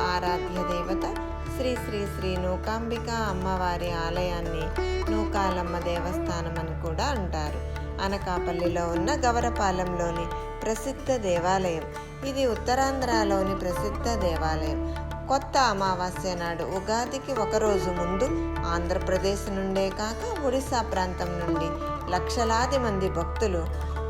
ఆరాధ్య దేవత శ్రీ శ్రీ శ్రీ నూకాంబిక అమ్మవారి ఆలయాన్ని నూకాలమ్మ దేవస్థానం అని కూడా అంటారు. అనకాపల్లిలో ఉన్న గవరపాలెంలోని ప్రసిద్ధ దేవాలయం. ఇది ఉత్తరాంధ్రలోని ప్రసిద్ధ దేవాలయం. కొత్త అమావాస్య నాడు ఉగాదికి ఒకరోజు ముందు ఆంధ్రప్రదేశ్ నుండే కాక ఒడిశా ప్రాంతం నుండి లక్షలాది మంది భక్తులు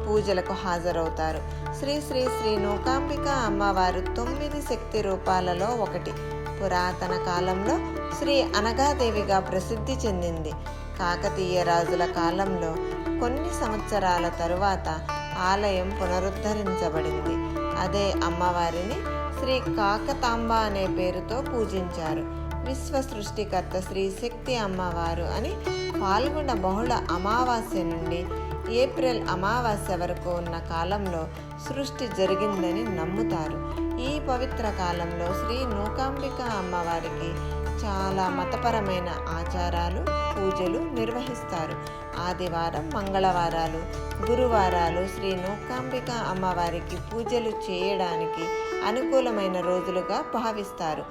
పూజలకు హాజరవుతారు. శ్రీ శ్రీ శ్రీ నూకాంబిక అమ్మవారు 9 శక్తి రూపాలలో ఒకటి. పురాతన కాలంలో శ్రీ అనగాదేవిగా ప్రసిద్ధి చెందింది. కాకతీయ రాజుల కాలంలో కొన్ని సంవత్సరాల తరువాత ఆలయం పునరుద్ధరించబడింది. అదే అమ్మవారిని శ్రీ కాకతాంబ అనే పేరుతో పూజించారు. విశ్వ సృష్టికర్త శ్రీ శక్తి అమ్మవారు అని పాల్గొన బహుళ అమావాస్య నుండి ఏప్రిల్ అమావాస్య వరకు ఉన్న కాలంలో సృష్టి జరిగిందని నమ్ముతారు. ఈ పవిత్ర కాలంలో శ్రీ నూకాంబిక అమ్మవారికి చాలా మతపరమైన ఆచారాలు, పూజలు నిర్వహిస్తారు. ఆదివారం, మంగళవారాలు, గురువారాలు శ్రీ నూకాంబిక అమ్మవారికి పూజలు చేయడానికి అనుకూలమైన రోజులుగా భావిస్తారు.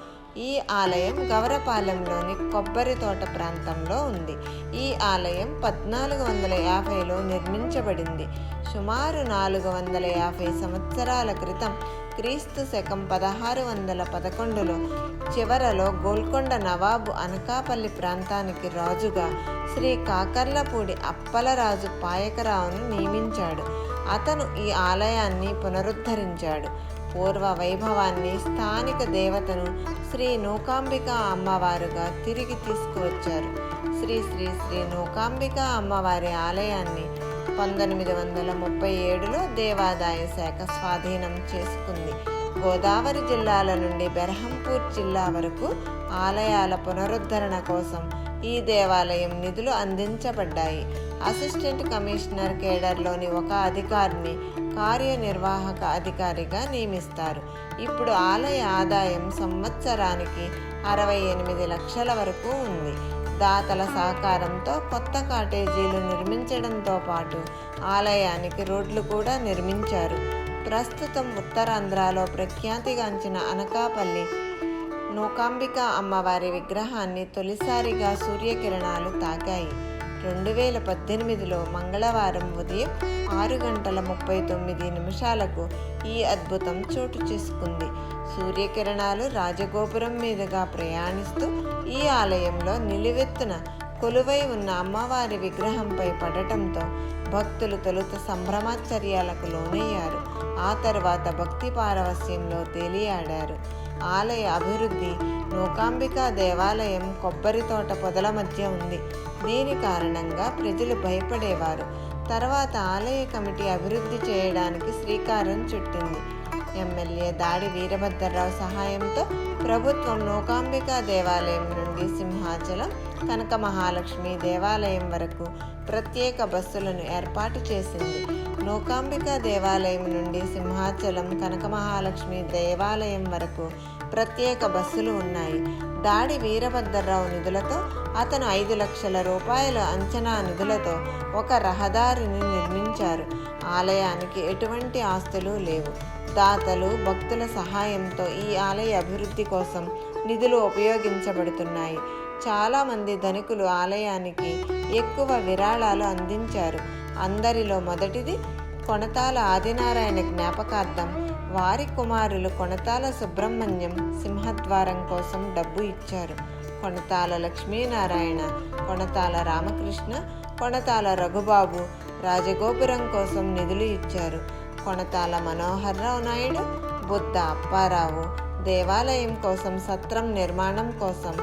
ఈ ఆలయం గవరపాలెంలోని కొబ్బరి తోట ప్రాంతంలో ఉంది. ఈ ఆలయం 1450లో నిర్మించబడింది. సుమారు 450 సంవత్సరాల క్రితం క్రీస్తు శకం 1611లో చివరలో గోల్కొండ నవాబు అనకాపల్లి ప్రాంతానికి రాజుగా శ్రీ కాకర్లపూడి అప్పలరాజు పాయకరావును నియమించాడు. అతను ఈ ఆలయాన్ని పునరుద్ధరించాడు. పూర్వ వైభవాన్ని, స్థానిక దేవతను శ్రీ నూకాంబిక అమ్మవారుగా తిరిగి తీసుకువచ్చారు. శ్రీ శ్రీ శ్రీ నూకాంబిక అమ్మవారి ఆలయాన్ని 1937లో దేవాదాయ శాఖ స్వాధీనం చేసుకుంది. గోదావరి జిల్లాల నుండి బెర్హంపూర్ జిల్లా వరకు ఆలయాల పునరుద్ధరణ కోసం ఈ దేవాలయం నిధులు అందించబడ్డాయి. అసిస్టెంట్ కమిషనర్ కేడర్లోని ఒక అధికారిని కార్యనిర్వాహక అధికారిగా నియమిస్తారు. ఇప్పుడు ఆలయ ఆదాయం సంవత్సరానికి 68 లక్షల వరకు ఉంది. దాతల సహకారంతో కొత్త కాటేజీలు నిర్మించడంతో పాటు ఆలయానికి రోడ్లు కూడా నిర్మించారు. ప్రస్తుతం ఉత్తరాంధ్రలో ప్రఖ్యాతిగాంచిన అనకాపల్లి నూకాంబిక అమ్మవారి విగ్రహాన్ని తొలిసారిగా సూర్యకిరణాలు తాకాయి. 2018లో మంగళవారం ఉదయం 6:39 ఈ అద్భుతం చోటు చేసుకుంది. సూర్యకిరణాలు రాజగోపురం మీదుగా ప్రయాణిస్తూ ఈ ఆలయంలో నిలువెత్తున కొలువై ఉన్న అమ్మవారి విగ్రహంపై పడటంతో భక్తులు తొలుత సంభ్రమాశ్చర్యాలకు లోనయ్యారు. ఆ తర్వాత భక్తి పారవస్యంలో తేలియాడారు. ఆలయ అభివృద్ధి. నూకాంబిక దేవాలయం కొబ్బరి తోట పొదల మధ్య ఉంది. దీని కారణంగా ప్రజలు భయపడేవారు. తర్వాత ఆలయ కమిటీ అభివృద్ధి చేయడానికి శ్రీకారం చుట్టింది. ఎమ్మెల్యే దాడి వీరభద్రరావు సహాయంతో ప్రభుత్వం నూకాంబిక దేవాలయం నుండి సింహాచలం, కనక మహాలక్ష్మి దేవాలయం వరకు ప్రత్యేక బస్సులను ఏర్పాటు చేసింది. నూకాంబిక దేవాలయం నుండి సింహాచలం, కనక మహాలక్ష్మి దేవాలయం వరకు ప్రత్యేక బస్సులు ఉన్నాయి. దాడి వీరభద్రరావు నిధులతో అతను 5 లక్షల రూపాయల అంచనా నిధులతో ఒక రహదారిని నిర్మించారు. ఆలయానికి ఎటువంటి ఆస్తులు లేవు. దాతలు, భక్తుల సహాయంతో ఈ ఆలయ అభివృద్ధి కోసం నిధులు ఉపయోగించబడుతున్నాయి. చాలామంది ధనికులు ఆలయానికి ఎక్కువ విరాళాలు అందించారు. అందరిలో మొదటిది కొణతాల ఆదినారాయణ జ్ఞాపకార్థం వారి కుమారులు కొణతాల సుబ్రహ్మణ్యం సింహద్వారం కోసం డబ్బు ఇచ్చారు. కొణతాల లక్ష్మీనారాయణ, కొణతాల రామకృష్ణ, కొణతాల రఘుబాబు రాజగోపురం కోసం నిధులు ఇచ్చారు. కొణతాల మనోహర్రావు నాయుడు, బుద్ధ అప్పారావు దేవాలయం కోసం సత్రం నిర్మాణం కోసం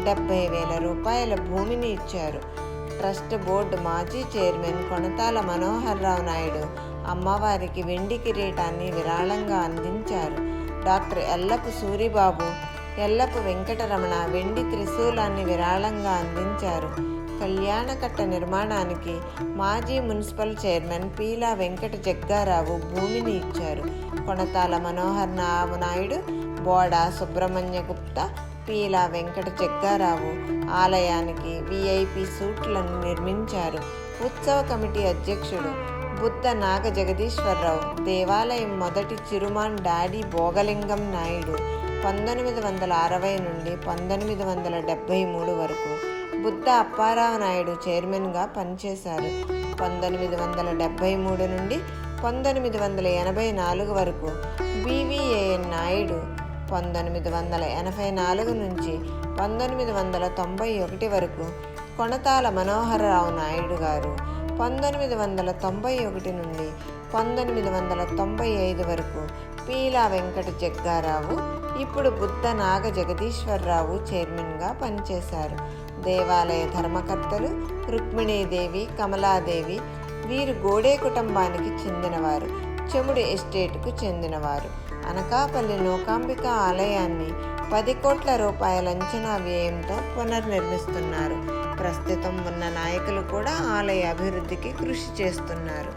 70,000 రూపాయల భూమిని ఇచ్చారు. ట్రస్ట్ బోర్డు మాజీ చైర్మన్ కొణతాల మనోహర్రావు నాయుడు అమ్మవారికి వెండి కిరీటాన్ని విరాళంగా అందించారు. డాక్టర్ ఎల్లపు సూరిబాబు, ఎల్లపు వెంకటరమణ వెండి త్రిశూలాన్ని విరాళంగా అందించారు. కళ్యాణకట్ట నిర్మాణానికి మాజీ మున్సిపల్ చైర్మన్ పీలా వెంకట జగ్గారావు భూమిని ఇచ్చారు. కొణతాల మనోహర్ నాయుడు, బోడా సుబ్రహ్మణ్య గుప్తా, పీలా వెంకట జగ్గారావు ఆలయానికి విఐపి సూట్లను నిర్మించారు. ఉత్సవ కమిటీ అధ్యక్షుడు బుద్ధ నాగ జగదీశ్వరరావు, దేవాలయం మొదటి చిరుమాన్ డాడీ భోగలింగం నాయుడు, 1960 నుండి 1973 వరకు బుద్ధ అప్పారావు నాయుడు చైర్మన్గా పనిచేశారు. 1973 నుండి 1984 వరకు బివిఏఎన్ నాయుడు, 1984 నుంచి 1991 వరకు కొణతాల మనోహరరావు నాయుడు గారు, 1991 నుండి 1995 వరకు పీలా వెంకట జగ్గారావు, ఇప్పుడు బుద్ధ నాగ జగదీశ్వరరావు చైర్మన్గా పనిచేశారు. దేవాలయ ధర్మకర్తలు రుక్మిణీదేవి, కమలాదేవి. వీరు గోడే కుటుంబానికి చెందినవారు. చెముడి ఎస్టేట్కు చెందినవారు. అనకాపల్లి నూకాంబిక ఆలయాన్ని 10 కోట్ల రూపాయల అంచనా వ్యయంతో పునర్నిర్మిస్తున్నారు. ప్రస్తుతం ఉన్న నాయకులు కూడా ఆలయ అభివృద్ధికి కృషి చేస్తున్నారు.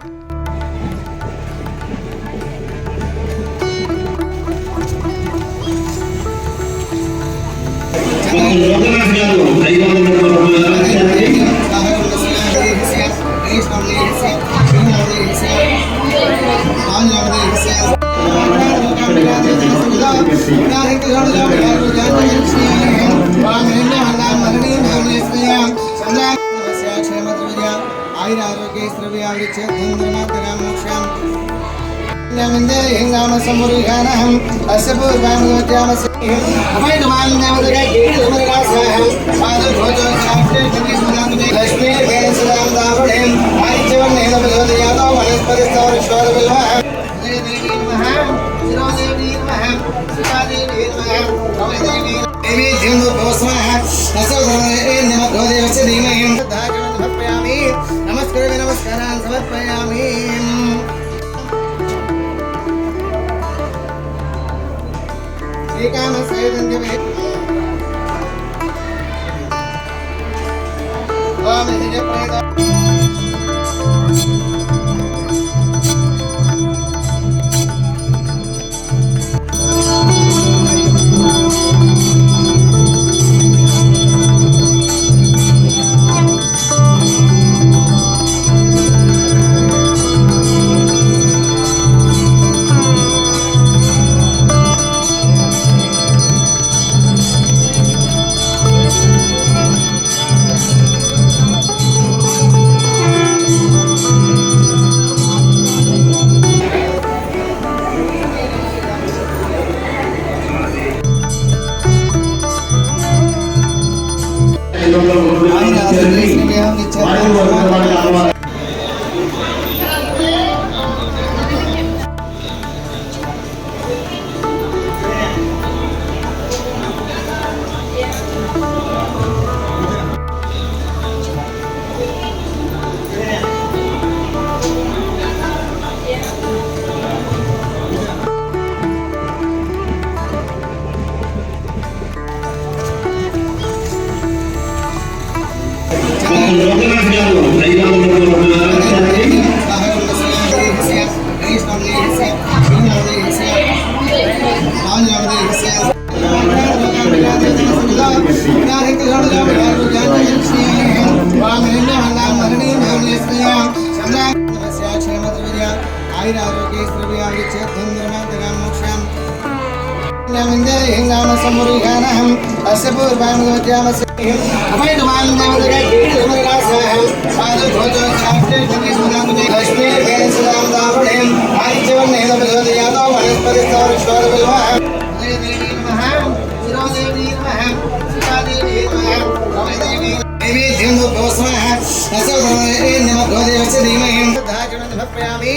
నమస్కారాన్ని సమర్పయామి.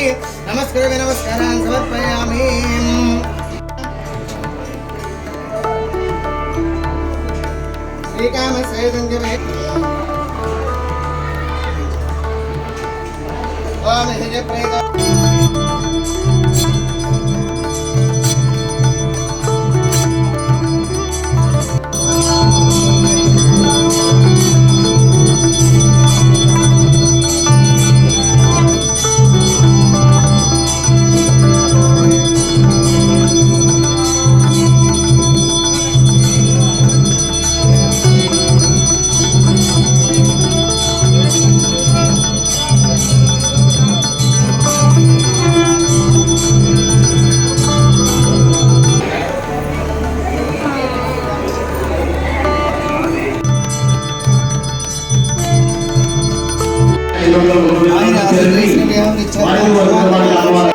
నమస్కారాన్ని సమర్పయామి. శ్రీకామ సైదంజమే ఓం హృదయ ప్రేత ఆయన ఆశీర్వదించినవి ఇచ్చారు